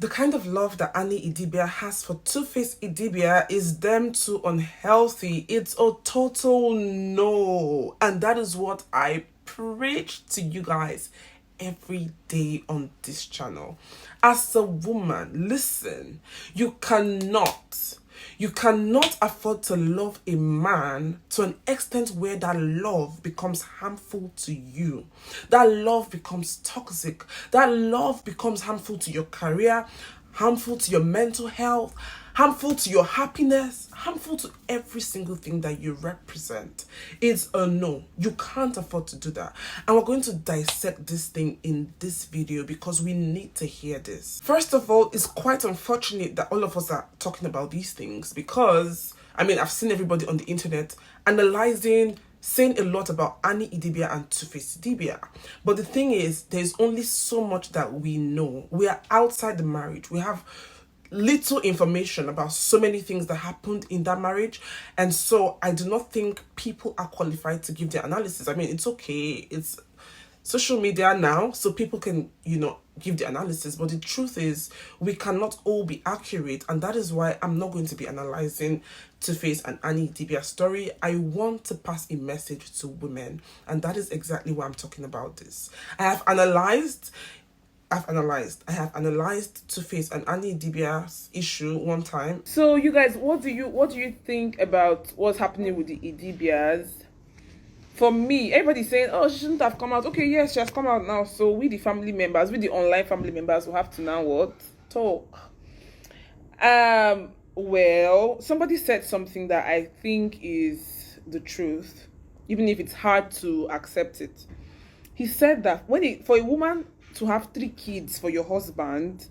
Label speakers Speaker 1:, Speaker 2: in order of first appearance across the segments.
Speaker 1: The kind of love that Annie Idibia has for Tuface Idibia is them too unhealthy. It's a total no. And that is what I preach to you guys every day on this channel. As a woman, listen, you cannot afford to love a man to an extent where that love becomes harmful to you. That love becomes toxic. That love becomes harmful to your career, harmful to your mental health, harmful to your happiness, harmful to every single thing that you represent. It's a no. You can't afford to do that. And we're going to dissect this thing in this video because we need to hear this. First of all, it's quite unfortunate that all of us are talking about these things because, I mean, I've seen everybody on the internet analyzing, saying a lot about Annie Idibia and Tuface Idibia. But the thing is, there's only so much that we know. We are outside the marriage. We have little information about so many things that happened in that marriage, and so I do not think people are qualified to give their analysis. I mean, it's okay, it's social media now, so people can, give the analysis, but the truth is we cannot all be accurate, and that is why I'm not going to be analyzing Tuface and Annie Idibia's story. I want to pass a message to women, and that is exactly why I'm talking about this. I have analyzed Tuface and Annie Idibia's issue one time.
Speaker 2: So you guys, what do you think about what's happening with the Idibias? For me, everybody's saying, oh, she shouldn't have come out. Okay, yes, she has come out now. So we the family members, we the online family members will have to now what? Talk. Well, somebody said something that I think is the truth, even if it's hard to accept it. He said that for a woman to have 3 kids for your husband,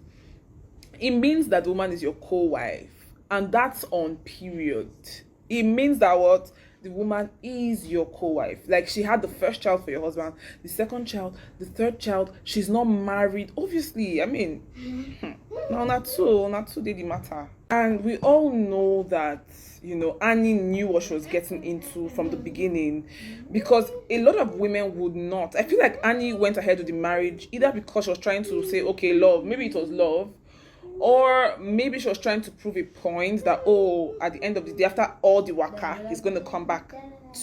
Speaker 2: it means that the woman is your co-wife, and that's on period. It means that what? The woman is your co-wife. Like, she had the first child for your husband, the second child, the third child. She's not married, obviously. I mean, not two did the matter. And we all know that, Annie knew what she was getting into from the beginning, because a lot of women would not. I feel like Annie went ahead with the marriage either because she was trying to say, okay, love, maybe it was love, or maybe she was trying to prove a point that, oh, at the end of the day, after all the waka, he's going to come back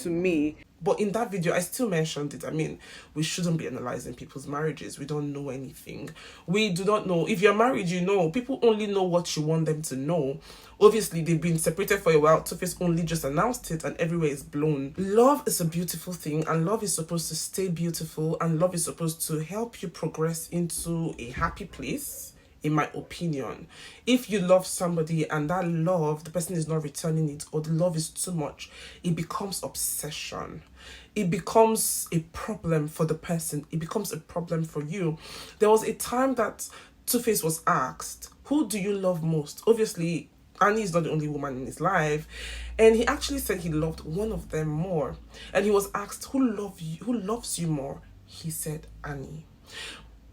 Speaker 2: to me.
Speaker 1: But in that video, I still mentioned it. I mean, we shouldn't be analyzing people's marriages. We don't know anything. We do not know. If you're married, people only know what you want them to know. Obviously, they've been separated for a while. Tuface only just announced it and everywhere is blown. Love is a beautiful thing, and love is supposed to stay beautiful, and love is supposed to help you progress into a happy place. In my opinion, if you love somebody and that love, the person is not returning it, or the love is too much, it becomes obsession. It becomes a problem for the person. It becomes a problem for you. There was a time that Tuface was asked, who do you love most? Obviously, Annie is not the only woman in his life, and he actually said he loved one of them more. And he was asked, who loves you more? He said, Annie.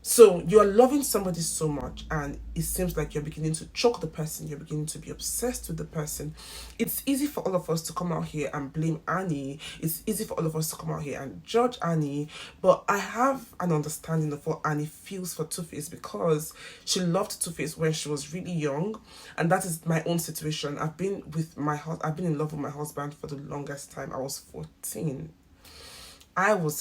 Speaker 1: So you're loving somebody so much, and it seems like you're beginning to choke the person, you're beginning to be obsessed with the person. It's easy for all of us to come out here and blame Annie. It's easy for all of us to come out here and judge Annie. But I have an understanding of what Annie feels for Tuface, because she loved Tuface when she was really young, and that is my own situation. I've been in love with my husband for the longest time. I was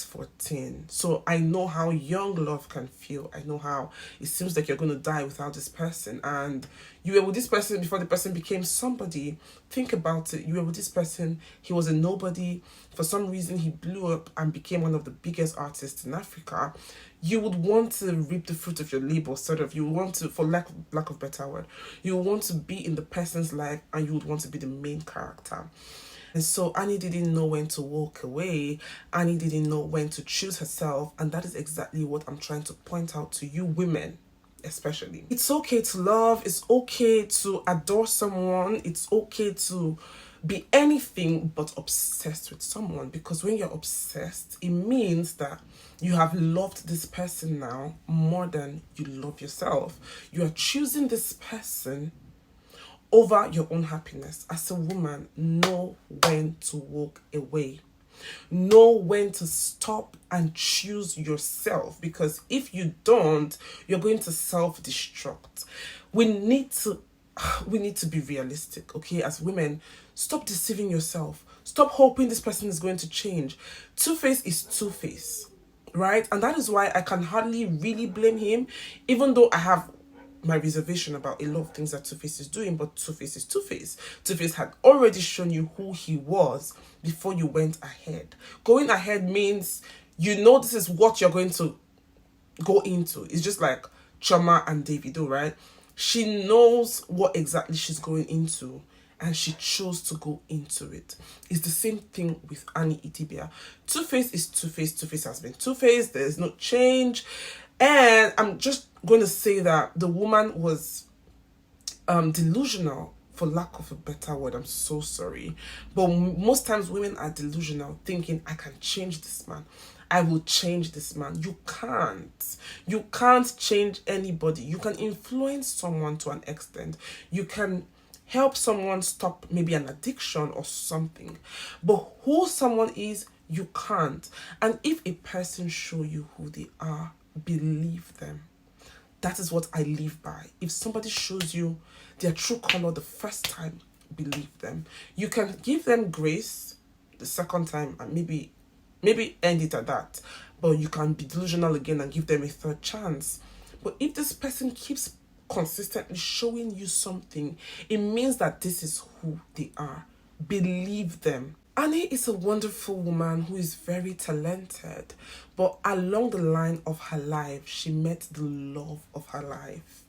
Speaker 1: 14, so I know how young love can feel. I know how it seems like you're going to die without this person, and you were with this person before the person became somebody. Think about it. You were with this person, he was a nobody. For some reason, he blew up and became one of the biggest artists in Africa. You would want to reap the fruit of your labor, sort of. You would want to, for lack of better word, you would want to be in the person's life, and you would want to be the main character. And so Annie didn't know when to walk away. Annie didn't know when to choose herself. And that is exactly what I'm trying to point out to you women, especially. It's okay to love. It's okay to adore someone. It's okay to be anything but obsessed with someone. Because when you're obsessed, it means that you have loved this person now more than you love yourself. You are choosing this person over your own happiness. As a woman, know when to walk away. Know when to stop and choose yourself, because if you don't, you're going to self-destruct. We need to be realistic, okay? As women, stop deceiving yourself. Stop hoping this person is going to change. Tuface is Tuface, right? And that is why I can hardly really blame him, even though I have my reservation about a lot of things that Tuface is doing. But Tuface is Tuface. Tuface had already shown you who he was before you went ahead. Going ahead means you know this is what you're going to go into. It's just like Choma and Davido, right? She knows what exactly she's going into, and she chose to go into it. It's the same thing with Annie Idibia. Tuface is Tuface. Tuface has been Tuface. There's no change. And I'm just going to say that the woman was delusional, for lack of a better word. I'm so sorry. But most times women are delusional, thinking, I can change this man. I will change this man. You can't. You can't change anybody. You can influence someone to an extent. You can help someone stop maybe an addiction or something. But who someone is, you can't. And if a person show you who they are, believe them. That is what I live by. If somebody shows you their true color the first time, believe them. You can give them grace the second time and maybe end it at that. But you can be delusional again and give them a third chance. But if this person keeps consistently showing you something, it means that this is who they are. Believe them. Annie is a wonderful woman who is very talented, but along the line of her life, she met the love of her life.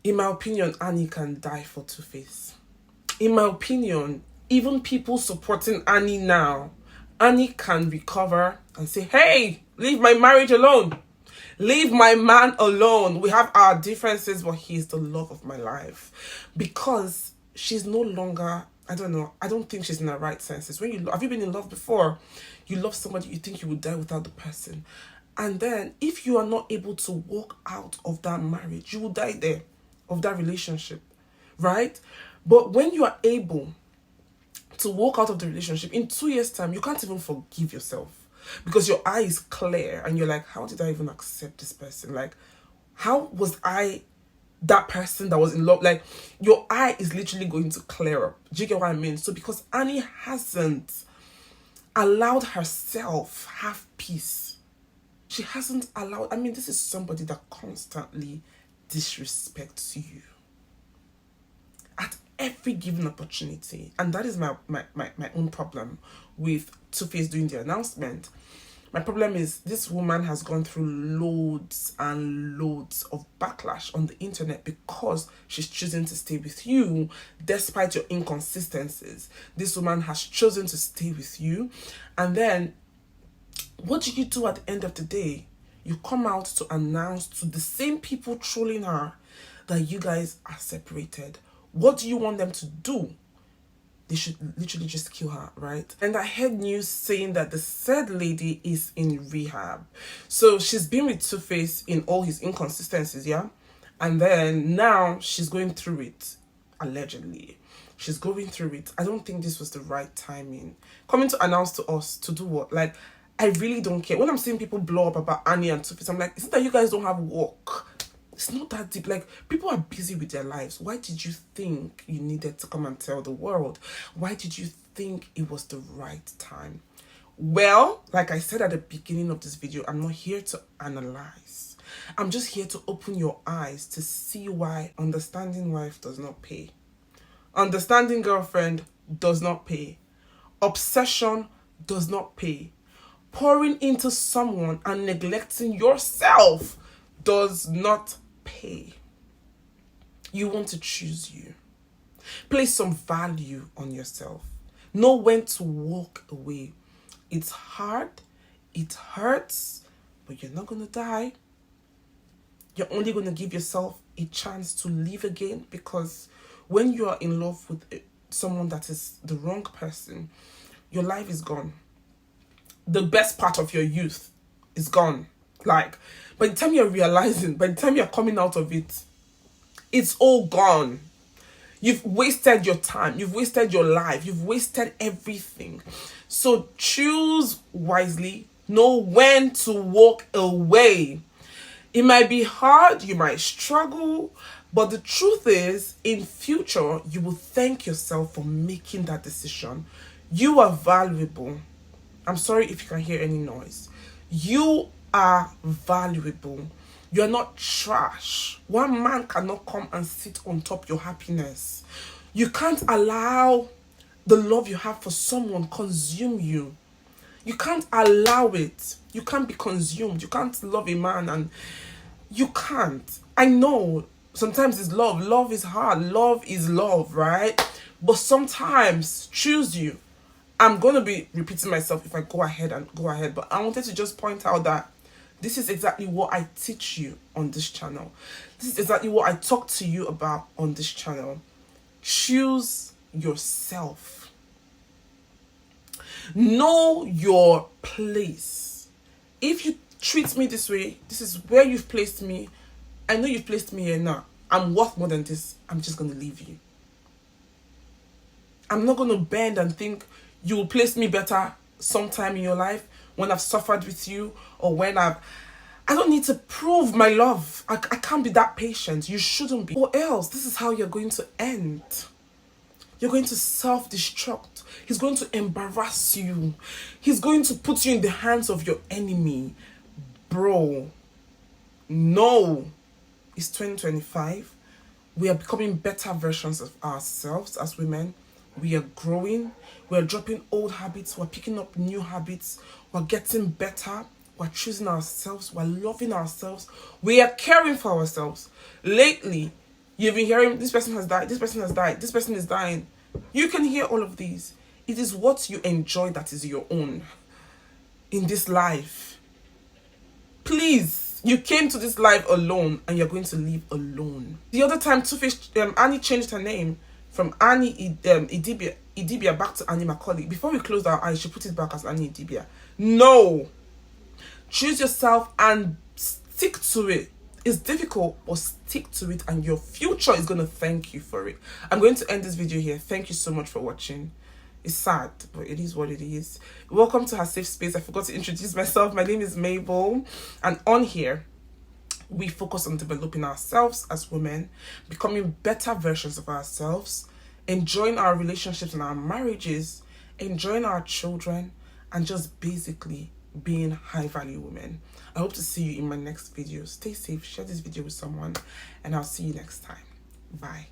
Speaker 1: In my opinion, Annie can die for Tuface. In my opinion, even people supporting Annie now, Annie can recover and say, hey, leave my marriage alone. Leave my man alone. We have our differences, but he's the love of my life. Because she's no longer, I don't know, I don't think she's in her right senses. When have you been in love before? You love somebody, you think you would die without the person. And then if you are not able to walk out of that marriage, you will die there, of that relationship, right? But when you are able to walk out of the relationship, in 2 years' time, you can't even forgive yourself. Because your eye is clear and you're like, how did I even accept this person? Like, how was I that person that was in love? Like, your eye is literally going to clear up. Do you get what I mean? So because Annie hasn't allowed herself have peace. She hasn't allowed, I mean, this is somebody that constantly disrespects you at every given opportunity. And that is my own problem with Tuface doing the announcement. My problem is this woman has gone through loads and loads of backlash on the internet because she's choosing to stay with you despite your inconsistencies. This woman has chosen to stay with you. And then what do you do at the end of the day? You come out to announce to the same people trolling her that you guys are separated. What do you want them to do? They should literally just kill her, right? And I heard news saying that the said lady is in rehab. So she's been with Tuface in all his inconsistencies, yeah? And then now she's going through it, allegedly. She's going through it. I don't think this was the right timing. Coming to announce to us to do what? Like, I really don't care. When I'm seeing people blow up about Annie and Tuface, I'm like, is it that you guys don't have work? It's not that deep. Like, people are busy with their lives. Why did you think you needed to come and tell the world? Why did you think it was the right time? Well, like I said at the beginning of this video, I'm not here to analyze. I'm just here to open your eyes to see why understanding wife does not pay. Understanding girlfriend does not pay. Obsession does not pay. Pouring into someone and neglecting yourself does not pay. You want to choose you. Place some value on yourself. Know when to walk away. It's hard. It hurts. But you're not going to die. You're only going to give yourself a chance to live again. Because when you are in love with someone that is the wrong person, your life is gone. The best part of your youth is gone. Like, by the time you're realizing, by the time you're coming out of it, it's all gone. You've wasted your time. You've wasted your life. You've wasted everything. So choose wisely. Know when to walk away. It might be hard. You might struggle. But the truth is, in future, you will thank yourself for making that decision. You are valuable. I'm sorry if you can hear any noise. You are valuable. You're not trash. One man cannot come and sit on top your happiness. You can't allow the love you have for someone consume you. You can't allow it. You can't be consumed. You can't love a man and you can't. I know sometimes it's love. Love is hard. Love is love, right? But sometimes choose you. I'm going to be repeating myself if I go ahead, but I wanted to just point out that this is exactly what I teach you on this channel. This is exactly what I talk to you about on this channel. Choose yourself. Know your place. If you treat me this way, this is where you've placed me. I know you've placed me here now. I'm worth more than this. I'm just going to leave you. I'm not going to bend and think you will place me better sometime in your life when I've suffered with you or when I don't need to prove my love. I can't be that patient. You shouldn't be. Or else, this is how you're going to end. You're going to self-destruct. He's going to embarrass you. He's going to put you in the hands of your enemy. Bro, no. It's 2025. We are becoming better versions of ourselves as women. We are growing. We are dropping old habits. We're picking up new habits. We're getting better. We're choosing ourselves. We're loving ourselves. We are caring for ourselves. Lately, you've been hearing, this person has died. This person has died. This person is dying. You can hear all of these. It is what you enjoy that is your own in this life. Please, you came to this life alone and you're going to leave alone. The other time, Tuface, Annie changed her name from Annie Idibia back to Annie Macaulay. Before we closed our eyes, she put it back as Annie Idibia. No. Choose yourself and stick to it. It's difficult, but stick to it and your future is going to thank you for it. I'm going to end this video here. Thank you so much for watching. It's sad, but it is what it is. Welcome to her safe space. I forgot to introduce myself. My name is Mabel, and on here, we focus on developing ourselves as women, becoming better versions of ourselves, enjoying our relationships and our marriages, enjoying our children, and just basically being high value women. I hope to see you in my next video. Stay safe, share this video with someone, and I'll see you next time. Bye.